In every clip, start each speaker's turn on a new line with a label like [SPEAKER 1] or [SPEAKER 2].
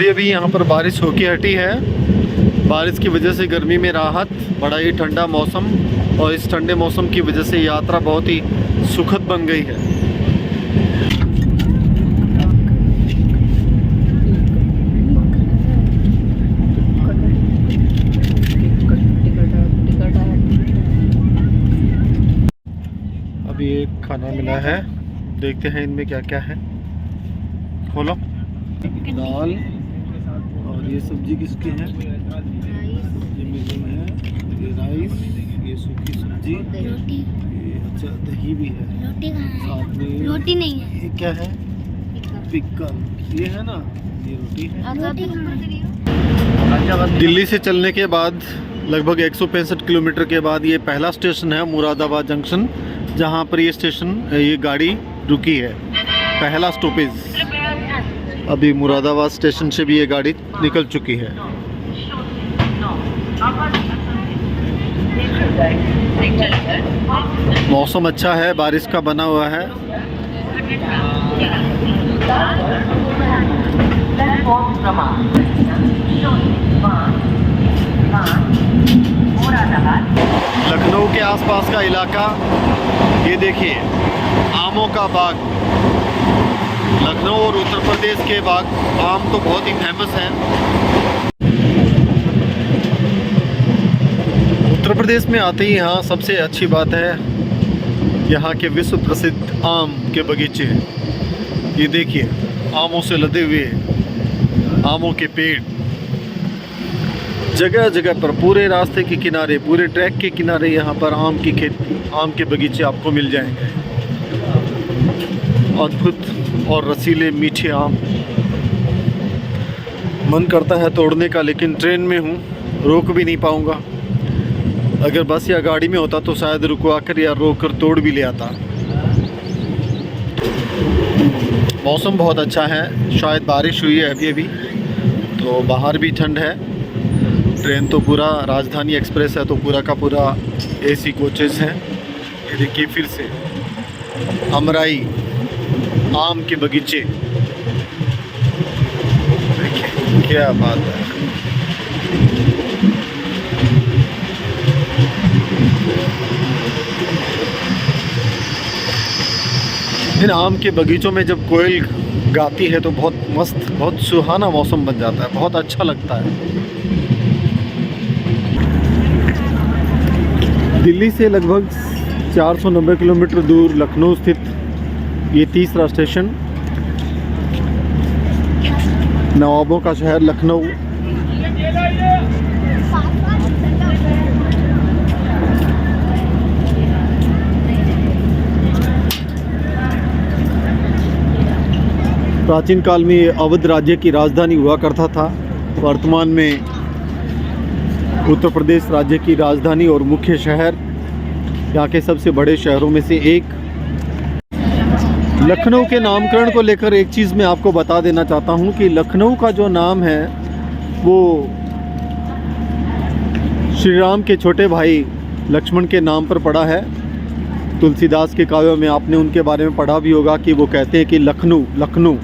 [SPEAKER 1] अभी अभी यहाँ पर बारिश होके हटी है। बारिश की वजह से गर्मी में राहत, बड़ा ही ठंडा मौसम, और इस ठंडे मौसम की वजह से यात्रा बहुत ही सुखद बन गई है। अभी एक खाना मिला है, देखते हैं इनमें क्या क्या है। खोलो। दाल और ये सब्जी किसकी है? ये मिल रही है, ये राइस, ये सूखी सब्जी,
[SPEAKER 2] रोटी,
[SPEAKER 1] ये अच्छा दही भी है,
[SPEAKER 2] रोटी
[SPEAKER 1] साथ में
[SPEAKER 2] रोटी नहीं है,
[SPEAKER 1] ये क्या है? पिकल, ये है ना, ये रोटी है। दिल्ली से चलने के बाद लगभग 165 किलोमीटर के बाद ये पहला स्टेशन है मुरादाबाद जंक्शन, जहाँ पर ये गाड़ी रुकी है। पहला स्टॉपेज। अभी मुरादाबाद स्टेशन से भी ये गाड़ी निकल चुकी है। मौसम अच्छा है, बारिश का बना हुआ है। लखनऊ के आसपास का इलाका, ये देखिए आमों का बाग। लखनऊ और उत्तर प्रदेश के बाग आम तो बहुत ही फेमस हैं। उत्तर प्रदेश में आते ही यहाँ सबसे अच्छी बात है यहाँ के विश्व प्रसिद्ध आम के बगीचे। ये देखिए आमों से लदे हुए आमों के पेड़ जगह जगह पर, पूरे रास्ते के किनारे, पूरे ट्रैक के किनारे यहाँ पर आम की खेती, आम के बगीचे आपको मिल जाएंगे। अद्भुत और रसीले मीठे आम। मन करता है तोड़ने का, लेकिन ट्रेन में हूँ, रोक भी नहीं पाऊँगा। अगर बस या गाड़ी में होता तो शायद रुकवा कर या रोक कर तोड़ भी ले आता। मौसम बहुत अच्छा है, शायद बारिश हुई है अभी अभी, तो बाहर भी ठंड है। ट्रेन तो पूरा राजधानी एक्सप्रेस है, तो पूरा का पूरा AC कोचेस हैं। ये देखिए फिर से अमराई आम के बगीचे, देखिए क्या बात है। इन आम के बगीचों में जब कोयल गाती है तो बहुत मस्त, बहुत सुहाना मौसम बन जाता है, बहुत अच्छा लगता है। दिल्ली से लगभग 490 किलोमीटर दूर लखनऊ स्थित ये तीसरा स्टेशन, नवाबों का शहर लखनऊ। प्राचीन काल में ये अवध राज्य की राजधानी हुआ करता था। वर्तमान में उत्तर प्रदेश राज्य की राजधानी और मुख्य शहर, यहाँ के सबसे बड़े शहरों में से एक। लखनऊ के नामकरण को लेकर एक चीज़ मैं आपको बता देना चाहता हूँ कि लखनऊ का जो नाम है वो श्री राम के छोटे भाई लक्ष्मण के नाम पर पड़ा है। तुलसीदास के काव्यों में आपने उनके बारे में पढ़ा भी होगा कि वो कहते हैं कि लखनऊ लखनऊ।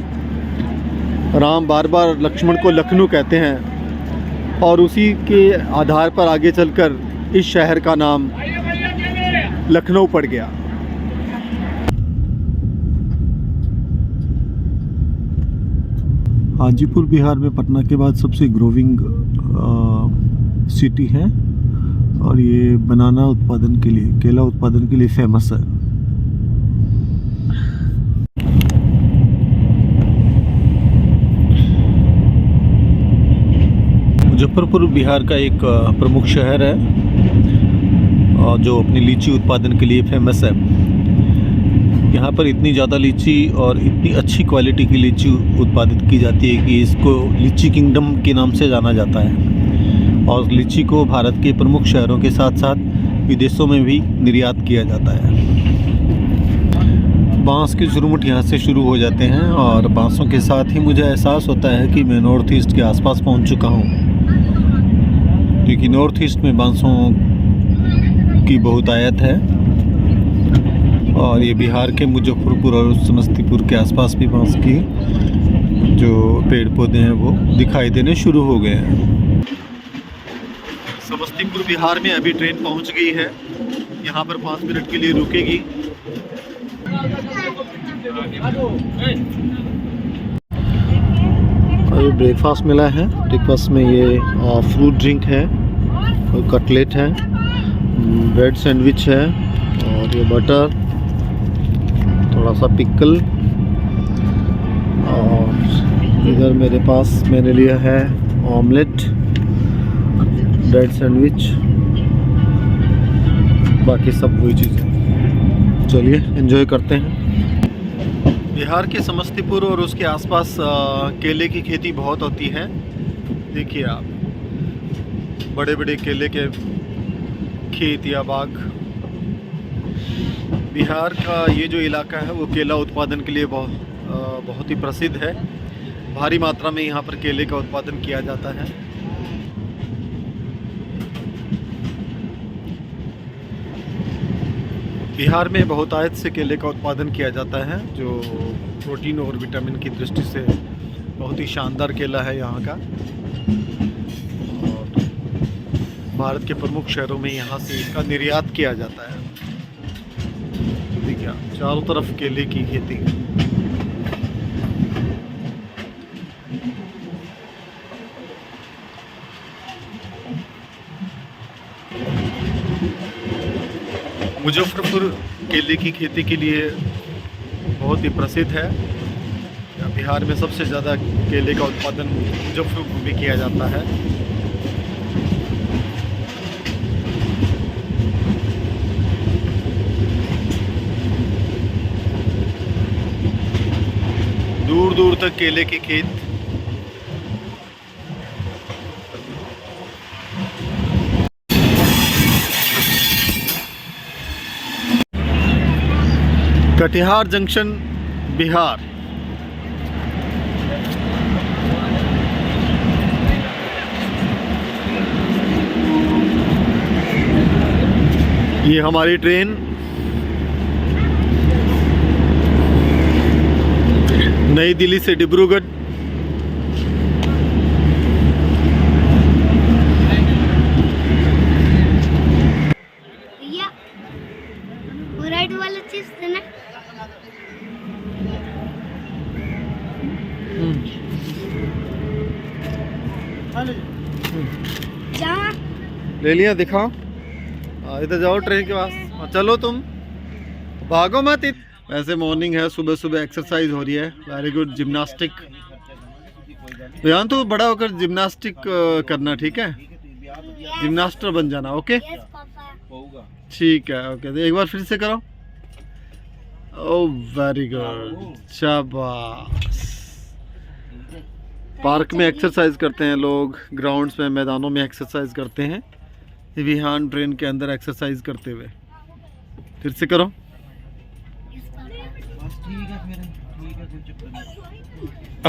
[SPEAKER 1] राम बार बार लक्ष्मण को लखनऊ कहते हैं, और उसी के आधार पर आगे चलकर इस शहर का नाम लखनऊ पड़ गया। हाजीपुर बिहार में पटना के बाद सबसे ग्रोविंग सिटी है, और ये बनाना उत्पादन के लिए, केला उत्पादन के लिए फेमस है। मुजफ्फरपुर बिहार का एक प्रमुख शहर है, और जो अपनी लीची उत्पादन के लिए फेमस है। यहाँ पर इतनी ज़्यादा लीची और इतनी अच्छी क्वालिटी की लीची उत्पादित की जाती है कि इसको लीची किंगडम के नाम से जाना जाता है, और लीची को भारत के प्रमुख शहरों के साथ साथ विदेशों में भी निर्यात किया जाता है। बांस के झुरमुट यहाँ से शुरू हो जाते हैं, और बांसों के साथ ही मुझे एहसास होता है कि मैं नॉर्थ ईस्ट के आसपास पहुँच चुका हूँ, क्योंकि नॉर्थ ईस्ट में बांसों की बहुत आयत है, और ये बिहार के मुजफ्फरपुर और समस्तीपुर के आसपास भी बांस की जो पेड़ पौधे हैं वो दिखाई देने शुरू हो गए हैं। समस्तीपुर बिहार में अभी ट्रेन पहुंच गई है। यहाँ पर 5 मिनट के लिए रुकेगी। अभी ब्रेकफास्ट मिला है। ब्रेकफास्ट में ये फ्रूट ड्रिंक है और कटलेट है, ब्रेड सैंडविच है और ये बटर, थोड़ा सा पिकल, और इधर मेरे पास मैंने लिया है ऑमलेट, ब्रेड सैंडविच, बाकी सब वही चीज़ें। चलिए एंजॉय करते हैं। बिहार के समस्तीपुर और उसके आसपास केले की खेती बहुत होती है। देखिए आप, बड़े बड़े केले के खेत या बाग। बिहार का ये जो इलाका है वो केला उत्पादन के लिए बहुत ही प्रसिद्ध है। भारी मात्रा में यहाँ पर केले का उत्पादन किया जाता है। बिहार में बहुतायत से केले का उत्पादन किया जाता है, जो प्रोटीन और विटामिन की दृष्टि से बहुत ही शानदार केला है यहाँ का। और भारत के प्रमुख शहरों में यहाँ से इसका निर्यात किया जाता है। देखिए चारों तरफ केले की खेती। मुजफ्फरपुर केले की खेती के लिए बहुत ही प्रसिद्ध है। बिहार में सबसे ज़्यादा केले का उत्पादन मुजफ्फरपुर में किया जाता है। दूर दूर तक केले के खेत। कटिहार जंक्शन बिहार। ये हमारी ट्रेन नई दिल्ली से डिब्रूगढ़।
[SPEAKER 2] भैया वो राइट वाला चीज देना। जहाँ
[SPEAKER 1] ले लिया, दिखाओ। इधर जाओ ट्रेन के पास। चलो तुम भागो मत। वैसे मॉर्निंग है, सुबह सुबह एक्सरसाइज हो रही है। Very good. जिम्नास्टिक। तो यहाँ तो बड़ा होकर जिम्नास्टिक करना, ठीक है? जिम्नास्टर बन जाना। Okay
[SPEAKER 2] yes papa.
[SPEAKER 1] ठीक है। ओके, तो एक बार फिर से करो। ओह वेरी गुड, शाबाश। पार्क में एक्सरसाइज करते हैं लोग, ग्राउंड्स में, मैदानों में एक्सरसाइज करते हैं। विहान ट्रेन के अंदर एक्सरसाइज करते हुए। फिर से करो।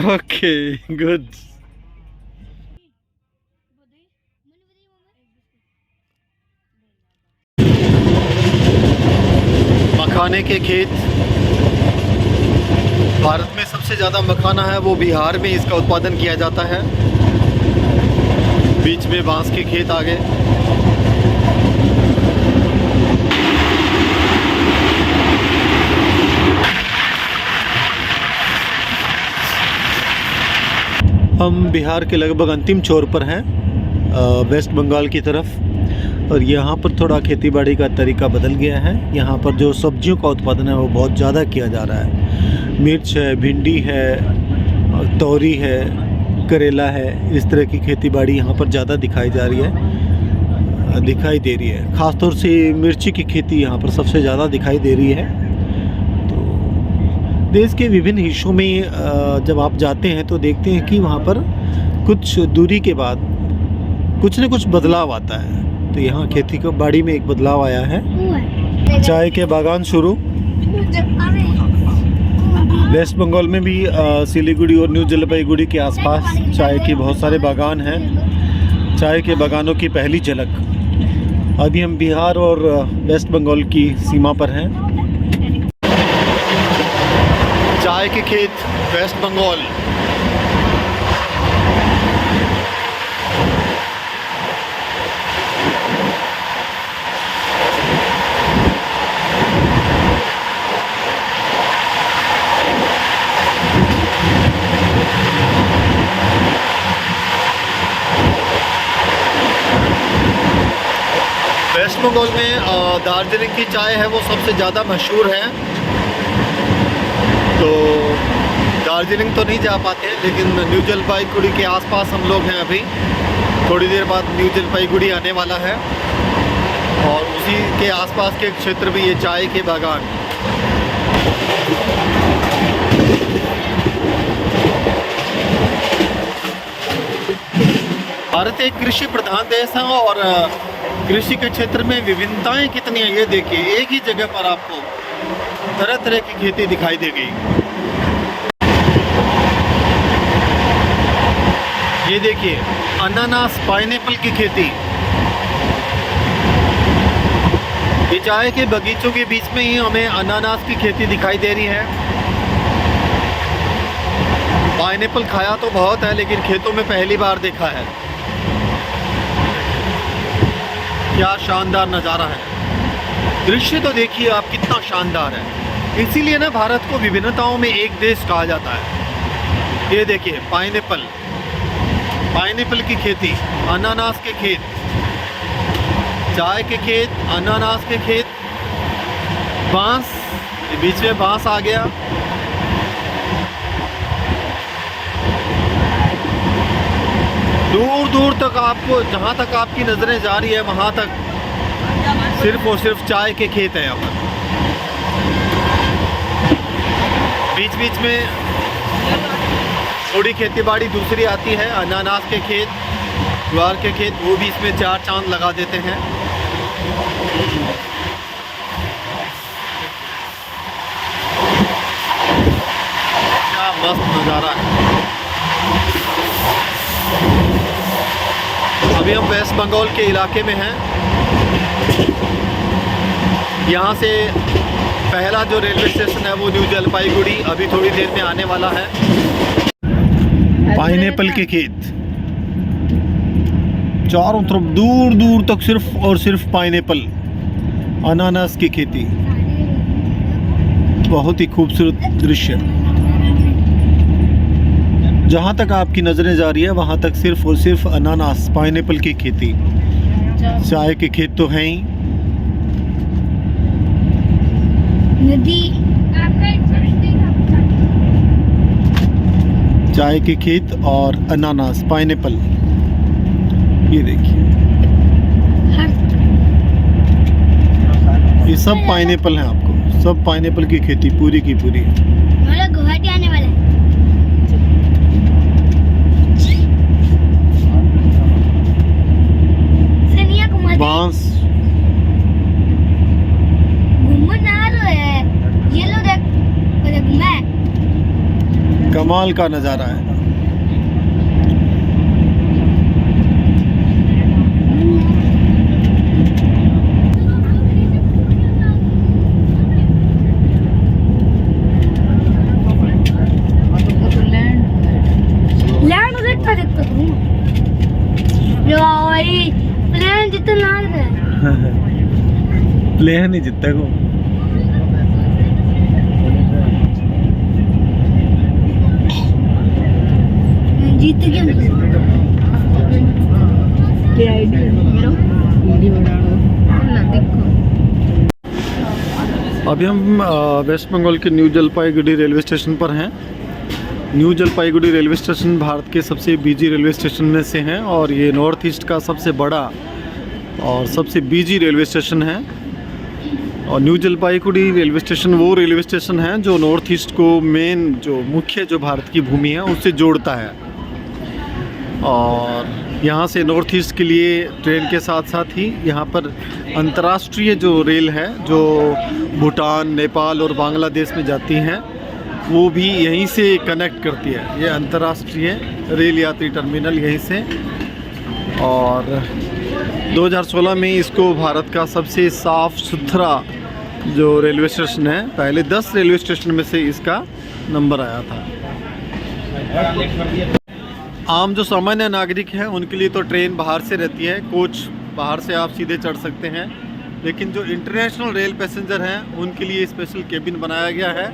[SPEAKER 1] Okay good. मखाने के खेत। भारत में सबसे ज़्यादा मखाना है वो बिहार में इसका उत्पादन किया जाता है। बीच में बांस के खेत आ गए। हम बिहार के लगभग अंतिम छोर पर हैं, वेस्ट बंगाल की तरफ। और यहाँ पर थोड़ा खेतीबाड़ी का तरीका बदल गया है। यहाँ पर जो सब्जियों का उत्पादन है वो बहुत ज़्यादा किया जा रहा है। मिर्च है, भिंडी है, तोरी है, करेला है। इस तरह की खेतीबाड़ी यहाँ पर ज़्यादा दिखाई दे रही है। ख़ासतौर से मिर्ची की खेती यहाँ पर सबसे ज़्यादा दिखाई दे रही है। तो देश के विभिन्न हिस्सों में जब आप जाते हैं तो देखते हैं कि वहाँ पर कुछ दूरी के बाद कुछ न कुछ बदलाव आता है। तो यहाँ खेती को बाड़ी में एक बदलाव आया है। चाय के बागान शुरू। वेस्ट बंगाल में भी सिलीगुड़ी और न्यू जलपाईगुड़ी के आसपास चाय के बहुत सारे बागान हैं। चाय के बागानों की पहली झलक। अभी हम बिहार और वेस्ट बंगाल की सीमा पर हैं। चाय के खेत वेस्ट बंगाल। वेस्ट बंगाल में दार्जिलिंग की चाय है वो सबसे ज़्यादा मशहूर है। तो दार्जिलिंग तो नहीं जा पाते, लेकिन न्यू जलपाईगुड़ी के आसपास हम लोग हैं अभी। थोड़ी देर बाद न्यू जलपाईगुड़ी आने वाला है और उसी के आसपास के क्षेत्र में ये चाय के बागान। भारत एक कृषि प्रधान देश है और कृषि के क्षेत्र में विभिन्नताएं कितनी है ये देखिए। एक ही जगह पर आपको तरह तरह की खेती दिखाई देगी। ये देखिए अनानास, पाइनएप्पल की खेती। ये चाय के बगीचों के बीच में ही हमें अनानास की खेती दिखाई दे रही है। पाइनएप्पल खाया तो बहुत है, लेकिन खेतों में पहली बार देखा है। क्या शानदार नज़ारा है। दृश्य तो देखिए आप कितना शानदार है। इसीलिए ना भारत को विभिन्नताओं में एक देश कहा जाता है। ये देखिए पाइनएप्पल, पाइनएप्पल की खेती, अनानास के खेत, चाय के खेत, अनानास के खेत, बांस, बीच में बांस आ गया। दूर दूर तक आपको, जहाँ तक आपकी नज़रें जा रही है वहाँ तक सिर्फ और सिर्फ चाय के खेत हैं यहाँ पर। बीच बीच में थोड़ी खेती बाड़ी दूसरी आती है, अनानास के खेत, ज्वार के खेत, वो भी इसमें चार चांद लगा देते हैं। क्या मस्त नज़ारा है। अभी हम वेस्ट बंगाल के इलाके में हैं। यहाँ से पहला जो रेलवे स्टेशन है वो न्यू जलपाईगुड़ी अभी थोड़ी देर में आने वाला है। पाइनएप्पल के खेत, चारों तरफ दूर दूर तक सिर्फ और सिर्फ पाइनएप्पल, अनानास की खेती। बहुत ही खूबसूरत दृश्य। जहाँ तक आपकी नज़रें जा रही है वहाँ तक सिर्फ और सिर्फ अनानास, पाइनएप्पल की खेती। चाय के खेत तो हैं ही।
[SPEAKER 2] नदी,
[SPEAKER 1] चाय के खेत और अनानास, पाइनएप्पल। ये देखिए ये सब पाइनएप्पल हैं। आपको सब पाइनएप्पल की खेती पूरी की पूरी।
[SPEAKER 2] गुवाहाटी आने वाला है।
[SPEAKER 1] बांस,
[SPEAKER 2] ये लो देख, मैं
[SPEAKER 1] कमाल का नज़ारा है।
[SPEAKER 2] लैंड देखता देखता हूँ भाई, प्लेन जितना लग रहा है।
[SPEAKER 1] प्लेन ही जितने को
[SPEAKER 2] जीत गया। क्या आईडिया मेरा वीडियो बना देखो।
[SPEAKER 1] अभी हम वेस्ट बंगाल के न्यू जलपाईगुड़ी रेलवे स्टेशन पर हैं। New Jalpaiguri railway station Bharat के सबसे बिजी रेलवे स्टेशन में से हैं और ये नॉर्थ ईस्ट का सबसे बड़ा और सबसे बिजी रेलवे स्टेशन है। और न्यू जलपाईगुड़ी रेलवे स्टेशन वो रेलवे स्टेशन है जो नॉर्थ ईस्ट को मेन, जो मुख्य जो भारत की भूमि है उससे जोड़ता है। और यहाँ से नॉर्थ ईस्ट के लिए ट्रेन के साथ साथ ही यहाँ पर अंतर्राष्ट्रीय जो रेल है जो भूटान, नेपाल और बांग्लादेश में जाती हैं वो भी यहीं से कनेक्ट करती है। ये अंतर्राष्ट्रीय रेल यात्री टर्मिनल यहीं से। और 2016 में इसको भारत का सबसे साफ़ सुथरा जो रेलवे स्टेशन है, पहले 10 रेलवे स्टेशन में से इसका नंबर आया था। आम जो सामान्य नागरिक हैं उनके लिए तो ट्रेन बाहर से रहती है, कोच बाहर से आप सीधे चढ़ सकते हैं। लेकिन जो इंटरनेशनल रेल पैसेंजर हैं उनके लिए स्पेशल केबिन बनाया गया है।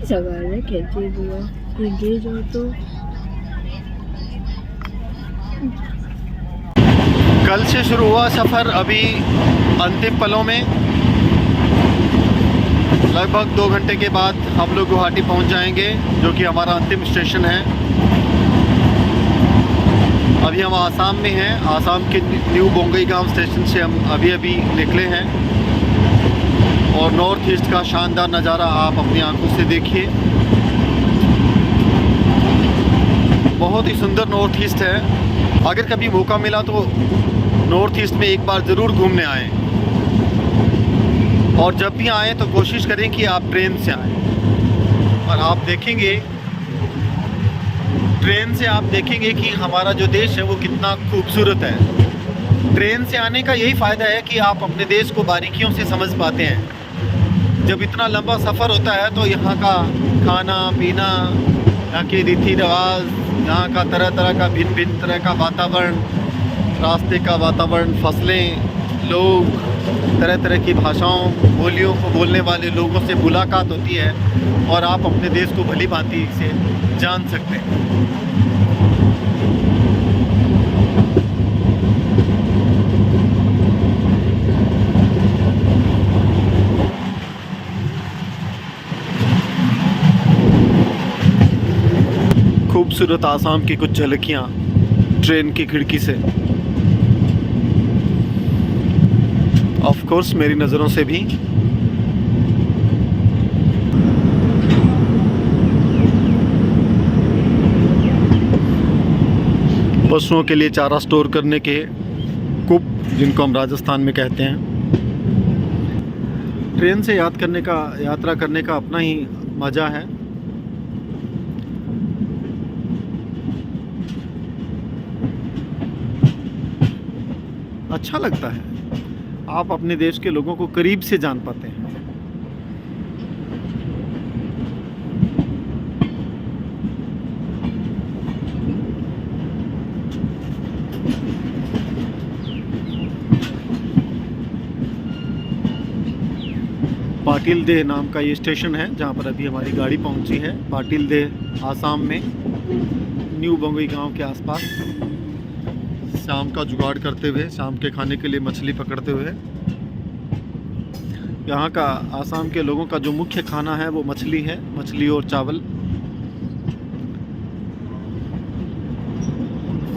[SPEAKER 2] 사과를 개지고요. 이게 저도
[SPEAKER 1] कल से शुरू हुआ सफ़र अभी अंतिम पलों में, लगभग 2 घंटे के बाद हम लोग गुवाहाटी पहुंच जाएंगे, जो कि हमारा अंतिम स्टेशन है। अभी हम आसाम में हैं। आसाम के न्यू बोंगईगांव स्टेशन से हम अभी निकले हैं और नॉर्थ ईस्ट का शानदार नज़ारा आप अपनी आंखों से देखिए। बहुत ही सुंदर नॉर्थ ईस्ट है। अगर कभी मौका मिला तो नॉर्थ ईस्ट में एक बार ज़रूर घूमने आएँ, और जब भी आएँ तो कोशिश करें कि आप ट्रेन से आएँ। और आप देखेंगे, ट्रेन से आप देखेंगे कि हमारा जो देश है वो कितना खूबसूरत है। ट्रेन से आने का यही फ़ायदा है कि आप अपने देश को बारीकियों से समझ पाते हैं। जब इतना लंबा सफ़र होता है तो यहाँ का खाना पीना, यहाँ के रीति रिवाज, यहाँ का तरह तरह का भिन्न भिन्न तरह का वातावरण, रास्ते का वातावरण, फसलें, लोग, तरह तरह की भाषाओं बोलियों को बोलने वाले लोगों से मुलाकात होती है और आप अपने देश को भली भांति से जान सकते हैं। खूबसूरत आसाम की कुछ झलकियाँ ट्रेन की खिड़की से, ऑफ कोर्स मेरी नज़रों से भी। पशुओं के लिए चारा स्टोर करने के कूप, जिनको हम राजस्थान में कहते हैं। ट्रेन से यात्रा करने का अपना ही मज़ा है। अच्छा लगता है, आप अपने देश के लोगों को करीब से जान पाते हैं। पाटिल देह नाम का ये स्टेशन है जहाँ पर अभी हमारी गाड़ी पहुँची है। पाटिल देह आसाम में, न्यू बोंगईगांव के आसपास। शाम का जुगाड़ करते हुए, शाम के खाने के लिए मछली पकड़ते हुए। यहाँ का आसाम के लोगों का जो मुख्य खाना है वो मछली है, मछली और चावल।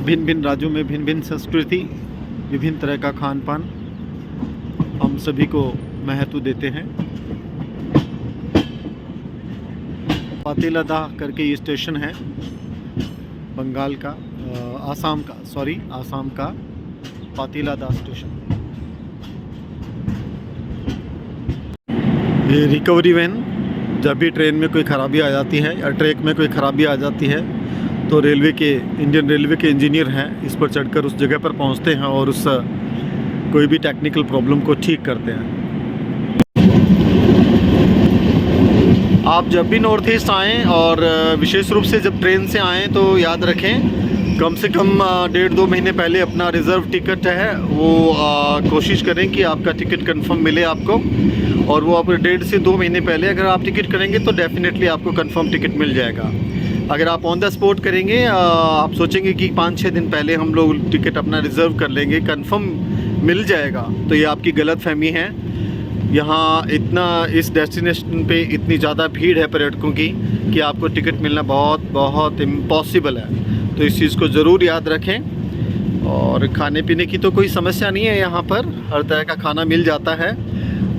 [SPEAKER 1] भिन्न भिन्न राज्यों में भिन्न भिन्न संस्कृति, विभिन्न तरह का खान पान हम सभी को महत्व देते हैं। पातिलादाह करके ये स्टेशन है, बंगाल का, आसाम का पातिलादाह स्टेशन। ये रिकवरी वैन, जब भी ट्रेन में कोई ख़राबी आ जाती है या ट्रैक में कोई ख़राबी आ जाती है तो इंडियन रेलवे के इंजीनियर हैं, इस पर चढ़कर उस जगह पर पहुंचते हैं और उस कोई भी टेक्निकल प्रॉब्लम को ठीक करते हैं। आप जब भी नॉर्थ ईस्ट आएँ और विशेष रूप से जब ट्रेन से आएँ तो याद रखें, कम से कम 1.5-2 महीने पहले अपना रिज़र्व टिकट है वो कोशिश करें कि आपका टिकट कंफर्म मिले आपको। और वो आप 1.5 से 2 महीने पहले अगर आप टिकट करेंगे तो डेफिनेटली आपको कंफर्म टिकट मिल जाएगा। अगर आप ऑन द स्पॉट करेंगे, आप सोचेंगे कि 5-6 दिन पहले हम लोग टिकट अपना रिज़र्व कर लेंगे, कंफर्म मिल जाएगा, तो ये आपकी गलतफहमी है। यहाँ इस डेस्टिनेशन पे इतनी ज़्यादा भीड़ है पर्यटकों की कि आपको टिकट मिलना बहुत बहुत इम्पॉसिबल है। तो इस चीज़ को ज़रूर याद रखें। और खाने पीने की तो कोई समस्या नहीं है, यहाँ पर हर तरह का खाना मिल जाता है।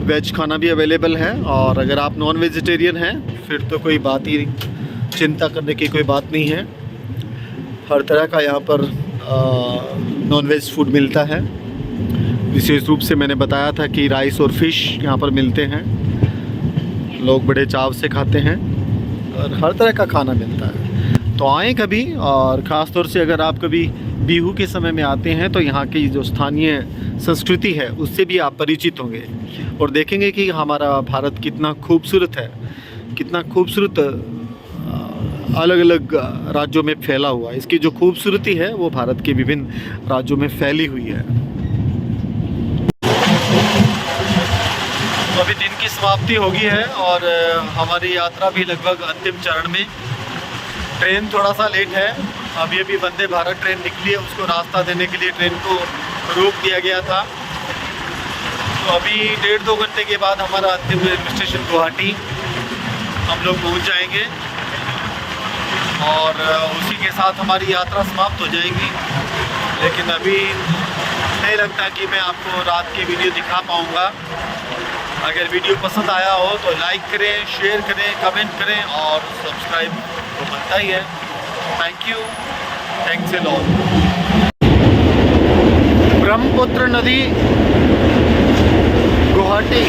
[SPEAKER 1] वेज खाना भी अवेलेबल है, और अगर आप नॉन वेजिटेरियन हैं फिर तो कोई बात ही, चिंता करने की कोई बात नहीं है। हर तरह का यहाँ पर नॉन वेज फूड मिलता है। विशेष रूप से मैंने बताया था कि राइस और फिश यहाँ पर मिलते हैं, लोग बड़े चाव से खाते हैं और हर तरह का खाना मिलता है। तो आएँ कभी, और ख़ास तौर से अगर आप कभी बिहू के समय में आते हैं तो यहाँ की जो स्थानीय संस्कृति है उससे भी आप परिचित होंगे और देखेंगे कि हमारा भारत कितना खूबसूरत है, कितना खूबसूरत अलग अलग राज्यों में फैला हुआ है। इसकी जो खूबसूरती है वो भारत के विभिन्न राज्यों में फैली हुई है। तो अभी दिन की समाप्ति हो गई है और हमारी यात्रा भी लगभग अंतिम चरण में। ट्रेन थोड़ा सा लेट है, अभी अभी वंदे भारत ट्रेन निकली है, उसको रास्ता देने के लिए ट्रेन को रोक दिया गया था। तो अभी 1.5-2 घंटे के बाद हमारा अंतिम रेलवे स्टेशन गुवाहाटी हम लोग पहुंच जाएंगे और उसी के साथ हमारी यात्रा समाप्त हो जाएगी। लेकिन अभी नहीं लगता कि मैं आपको रात की वीडियो दिखा पाऊँगा। अगर वीडियो पसंद आया हो तो लाइक करें, शेयर करें, कमेंट करें और सब्सक्राइब तो बनता ही है। Thank you, thanks a lot. Brahmaputra नदी गुवाहाटी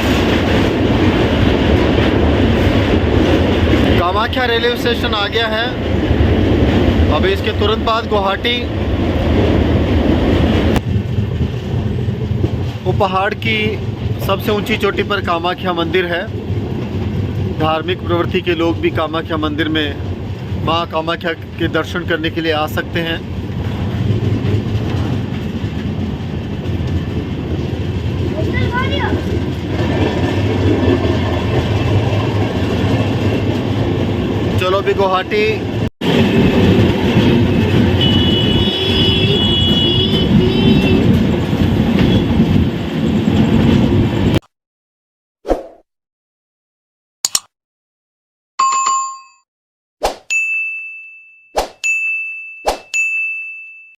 [SPEAKER 1] कामाख्या रेलवे स्टेशन आ गया है। अभी इसके तुरंत बाद गुवाहाटी वो पहाड़ की सबसे ऊंची चोटी पर कामाख्या मंदिर है। धार्मिक प्रवृत्ति के लोग भी कामाख्या मंदिर में मां कामाख्या के दर्शन करने के लिए आ सकते हैं। चलो अभी गुवाहाटी